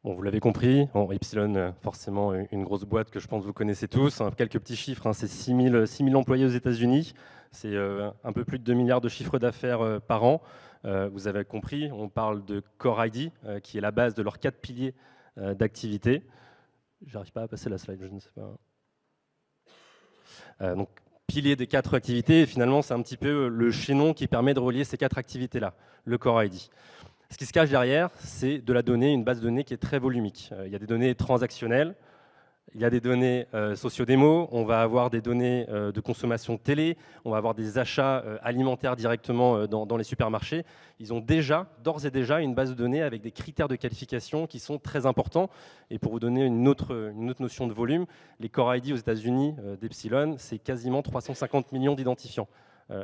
Bon, vous l'avez compris, Epsilon, forcément une grosse boîte que je pense que vous connaissez tous. Quelques petits chiffres, c'est 6 000 employés aux États-Unis, c'est un peu plus de 2 milliards de chiffre d'affaires par an. Vous avez compris, on parle de Core ID, qui est la base de leurs 4 piliers d'activité. J'arrive pas à passer la slide, je ne sais pas. Donc, pilier des 4 activités, et finalement, c'est un petit peu le chaînon qui permet de relier ces 4 activités-là, le Core ID. Ce qui se cache derrière, c'est de la donnée, une base de données qui est très volumique. Il y a des données transactionnelles, il y a des données socio-démo, on va avoir des données de consommation télé, on va avoir des achats alimentaires directement dans les supermarchés. Ils ont d'ores et déjà, une base de données avec des critères de qualification qui sont très importants. Et pour vous donner une autre notion de volume, les Core ID aux États-Unis d'Epsilon, c'est quasiment 350 millions d'identifiants.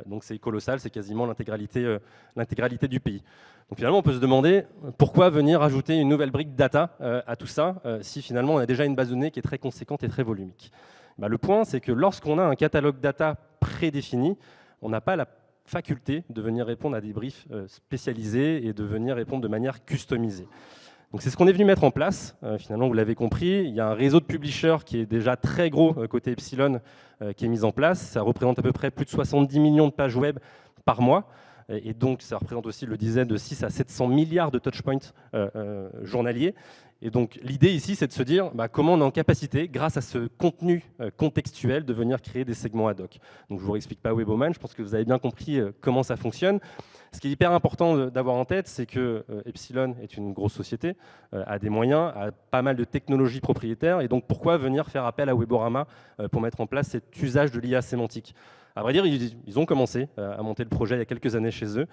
Donc c'est colossal, c'est quasiment l'intégralité du pays. Donc finalement, on peut se demander pourquoi venir ajouter une nouvelle brique data à tout ça, si finalement on a déjà une base de données qui est très conséquente et très volumique. Le point, c'est que lorsqu'on a un catalogue data prédéfini, on n'a pas la faculté de venir répondre à des briefs spécialisés et de venir répondre de manière customisée. Donc c'est ce qu'on est venu mettre en place. Finalement, vous l'avez compris, il y a un réseau de publishers qui est déjà très gros côté Epsilon qui est mis en place. Ça représente à peu près plus de 70 millions de pages web par mois. Et donc, ça représente aussi, je le disais, de 6 à 700 milliards de touchpoints journaliers. Et donc, l'idée ici, c'est de se dire comment on est en capacité, grâce à ce contenu contextuel, de venir créer des segments ad hoc. Donc, je ne vous réexplique pas Weboman, je pense que vous avez bien compris comment ça fonctionne. Ce qui est hyper important d'avoir en tête, c'est que Epsilon est une grosse société, a des moyens, a pas mal de technologies propriétaires. Et donc, pourquoi venir faire appel à Weborama pour mettre en place cet usage de l'IA sémantique ? À vrai dire, ils ont commencé à monter le projet il y a quelques années chez eux,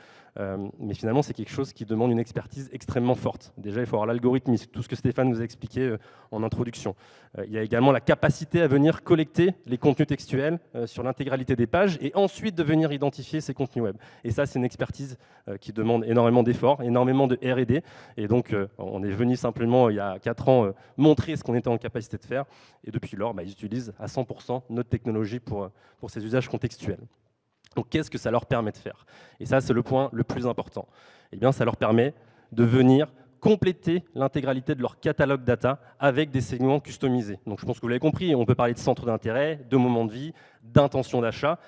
mais finalement, c'est quelque chose qui demande une expertise extrêmement forte. Déjà, il faut avoir l'algorithme, tout ce que Stéphane vous a expliqué en introduction. Il y a également la capacité à venir collecter les contenus textuels sur l'intégralité des pages et ensuite de venir identifier ces contenus web. Et ça, c'est une expertise qui demande énormément d'efforts, énormément de R&D. Et donc, on est venu simplement, il y a 4 ans, montrer ce qu'on était en capacité de faire. Et depuis lors, ils utilisent à 100% notre technologie pour ces usages contextuels. Donc, qu'est-ce que ça leur permet de faire? Et ça, c'est le point le plus important. Eh bien, ça leur permet de venir compléter l'intégralité de leur catalogue data avec des segments customisés. Donc, je pense que vous l'avez compris, on peut parler de centre d'intérêt, de moment de vie, d'intention d'achat.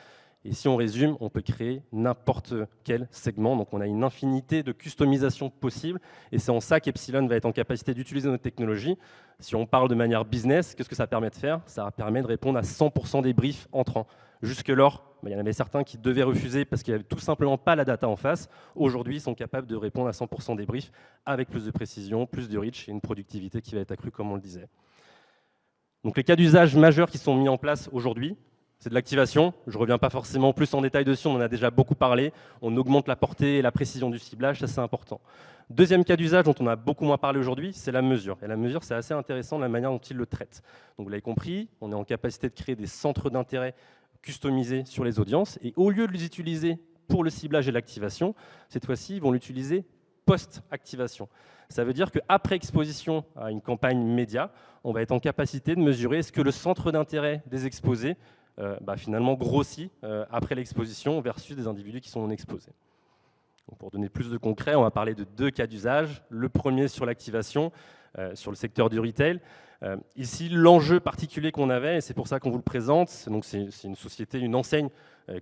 Et si on résume, on peut créer n'importe quel segment. Donc, on a une infinité de customisation possibles. Et c'est en ça qu'Epsilon va être en capacité d'utiliser notre technologie. Si on parle de manière business, qu'est-ce que ça permet de faire? Ça permet de répondre à 100% des briefs entrants. Jusque-lors, il y en avait certains qui devaient refuser parce qu'il n'y avait tout simplement pas la data en face. Aujourd'hui, ils sont capables de répondre à 100% des briefs avec plus de précision, plus de reach et une productivité qui va être accrue, comme on le disait. Donc, les cas d'usage majeurs qui sont mis en place aujourd'hui, c'est de l'activation. Je ne reviens pas forcément plus en détail dessus, on en a déjà beaucoup parlé. On augmente la portée et la précision du ciblage, ça c'est important. Deuxième cas d'usage dont on a beaucoup moins parlé aujourd'hui, c'est la mesure. Et la mesure, c'est assez intéressant la manière dont ils le traitent. Donc vous l'avez compris, on est en capacité de créer des centres d'intérêt customisés sur les audiences. Et au lieu de les utiliser pour le ciblage et l'activation, cette fois-ci, ils vont l'utiliser post-activation. Ça veut dire qu'après exposition à une campagne média, on va être en capacité de mesurer est-ce que le centre d'intérêt des exposés finalement grossit après l'exposition versus des individus qui sont non exposés. Donc pour donner plus de concret, on va parler de 2 cas d'usage. Le premier sur l'activation, sur le secteur du retail. Ici, l'enjeu particulier qu'on avait, et c'est pour ça qu'on vous le présente, c'est une société, une enseigne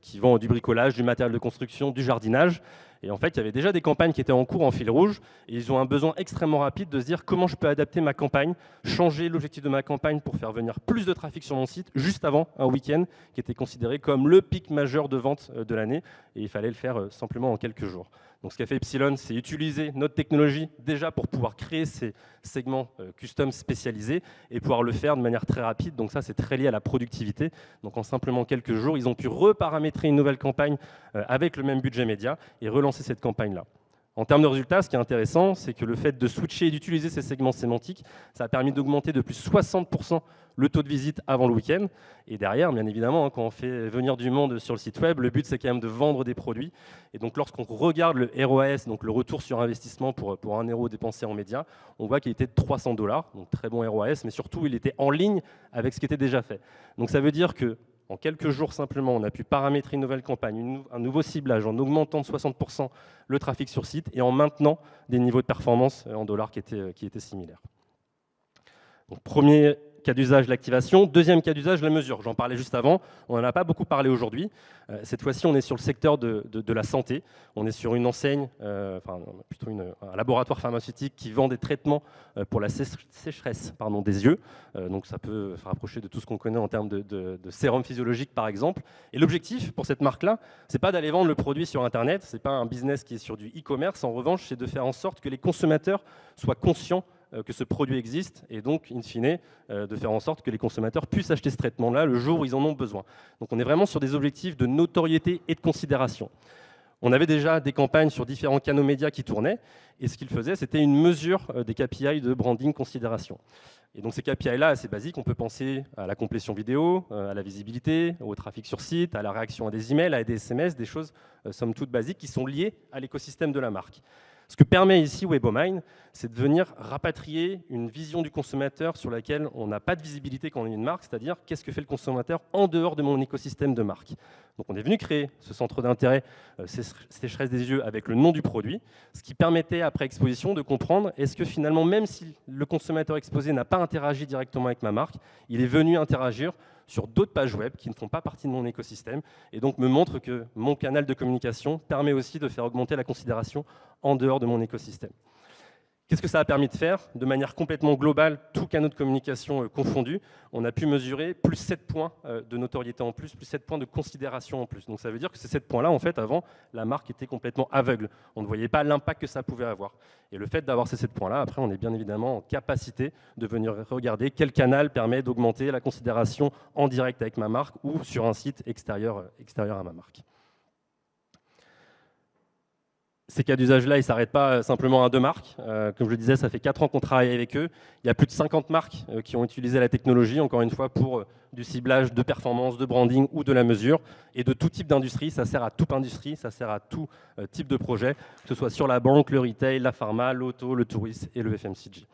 qui vend du bricolage, du matériel de construction, du jardinage. Et en fait, il y avait déjà des campagnes qui étaient en cours en fil rouge, et ils ont un besoin extrêmement rapide de se dire comment je peux adapter ma campagne, changer l'objectif de ma campagne pour faire venir plus de trafic sur mon site, juste avant un week-end qui était considéré comme le pic majeur de vente de l'année, et il fallait le faire simplement en quelques jours. Donc ce qu'a fait Epsilon, c'est utiliser notre technologie déjà pour pouvoir créer ces segments custom spécialisés et pouvoir le faire de manière très rapide. Donc ça, c'est très lié à la productivité. Donc en simplement quelques jours, ils ont pu reparamétrer une nouvelle campagne avec le même budget média et relancer cette campagne-là. En termes de résultats, ce qui est intéressant, c'est que le fait de switcher et d'utiliser ces segments sémantiques, ça a permis d'augmenter de plus 60% le taux de visite avant le week-end. Et derrière, bien évidemment, quand on fait venir du monde sur le site web, le but, c'est quand même de vendre des produits. Et donc, lorsqu'on regarde le ROAS, donc le retour sur investissement pour 1 euro dépensé en médias, on voit qu'il était de $300. Donc, très bon ROAS, mais surtout, il était en ligne avec ce qui était déjà fait. Donc, ça veut dire que En quelques jours simplement, on a pu paramétrer une nouvelle campagne, un nouveau ciblage, en augmentant de 60% le trafic sur site et en maintenant des niveaux de performance en dollars qui étaient similaires. Donc, premier cas d'usage, l'activation. Deuxième cas d'usage, la mesure. J'en parlais juste avant, on n'en a pas beaucoup parlé aujourd'hui. Cette fois-ci, on est sur le secteur de la santé. On est sur une enseigne, plutôt un laboratoire pharmaceutique qui vend des traitements pour la sécheresse des yeux. Donc ça peut se rapprocher de tout ce qu'on connaît en termes de sérum physiologique, par exemple. Et l'objectif pour cette marque-là, c'est pas d'aller vendre le produit sur Internet, c'est pas un business qui est sur du e-commerce. En revanche, c'est de faire en sorte que les consommateurs soient conscients que ce produit existe et donc, in fine, de faire en sorte que les consommateurs puissent acheter ce traitement-là le jour où ils en ont besoin. Donc on est vraiment sur des objectifs de notoriété et de considération. On avait déjà des campagnes sur différents canaux médias qui tournaient et ce qu'ils faisaient, c'était une mesure des KPI de branding considération. Et donc ces KPI-là, assez basiques, on peut penser à la complétion vidéo, à la visibilité, au trafic sur site, à la réaction à des emails, à des SMS, des choses somme toute basiques qui sont liées à l'écosystème de la marque. Ce que permet ici Webomine, c'est de venir rapatrier une vision du consommateur sur laquelle on n'a pas de visibilité quand on est une marque, c'est-à-dire qu'est-ce que fait le consommateur en dehors de mon écosystème de marque. Donc on est venu créer ce centre d'intérêt sécheresse des yeux avec le nom du produit, ce qui permettait après exposition de comprendre est-ce que finalement, même si le consommateur exposé n'a pas interagi directement avec ma marque, il est venu interagir sur d'autres pages web qui ne font pas partie de mon écosystème et donc me montre que mon canal de communication permet aussi de faire augmenter la considération en dehors de mon écosystème. Qu'est-ce que ça a permis de faire? De manière complètement globale, tous canaux de communication confondus, on a pu mesurer plus 7 points de notoriété en plus 7 points de considération en plus. Donc ça veut dire que ces 7 points-là, en fait, avant, la marque était complètement aveugle. On ne voyait pas l'impact que ça pouvait avoir. Et le fait d'avoir ces 7 points-là, après, on est bien évidemment en capacité de venir regarder quel canal permet d'augmenter la considération en direct avec ma marque ou sur un site extérieur à ma marque. Ces cas d'usage-là, ils ne s'arrêtent pas simplement à 2 marques. Comme je le disais, ça fait 4 ans qu'on travaille avec eux. Il y a plus de 50 marques qui ont utilisé la technologie, encore une fois, pour du ciblage, de performance, de branding ou de la mesure, et de tout type d'industrie. Ça sert à toute industrie, ça sert à tout type de projet, que ce soit sur la banque, le retail, la pharma, l'auto, le tourisme et le FMCG.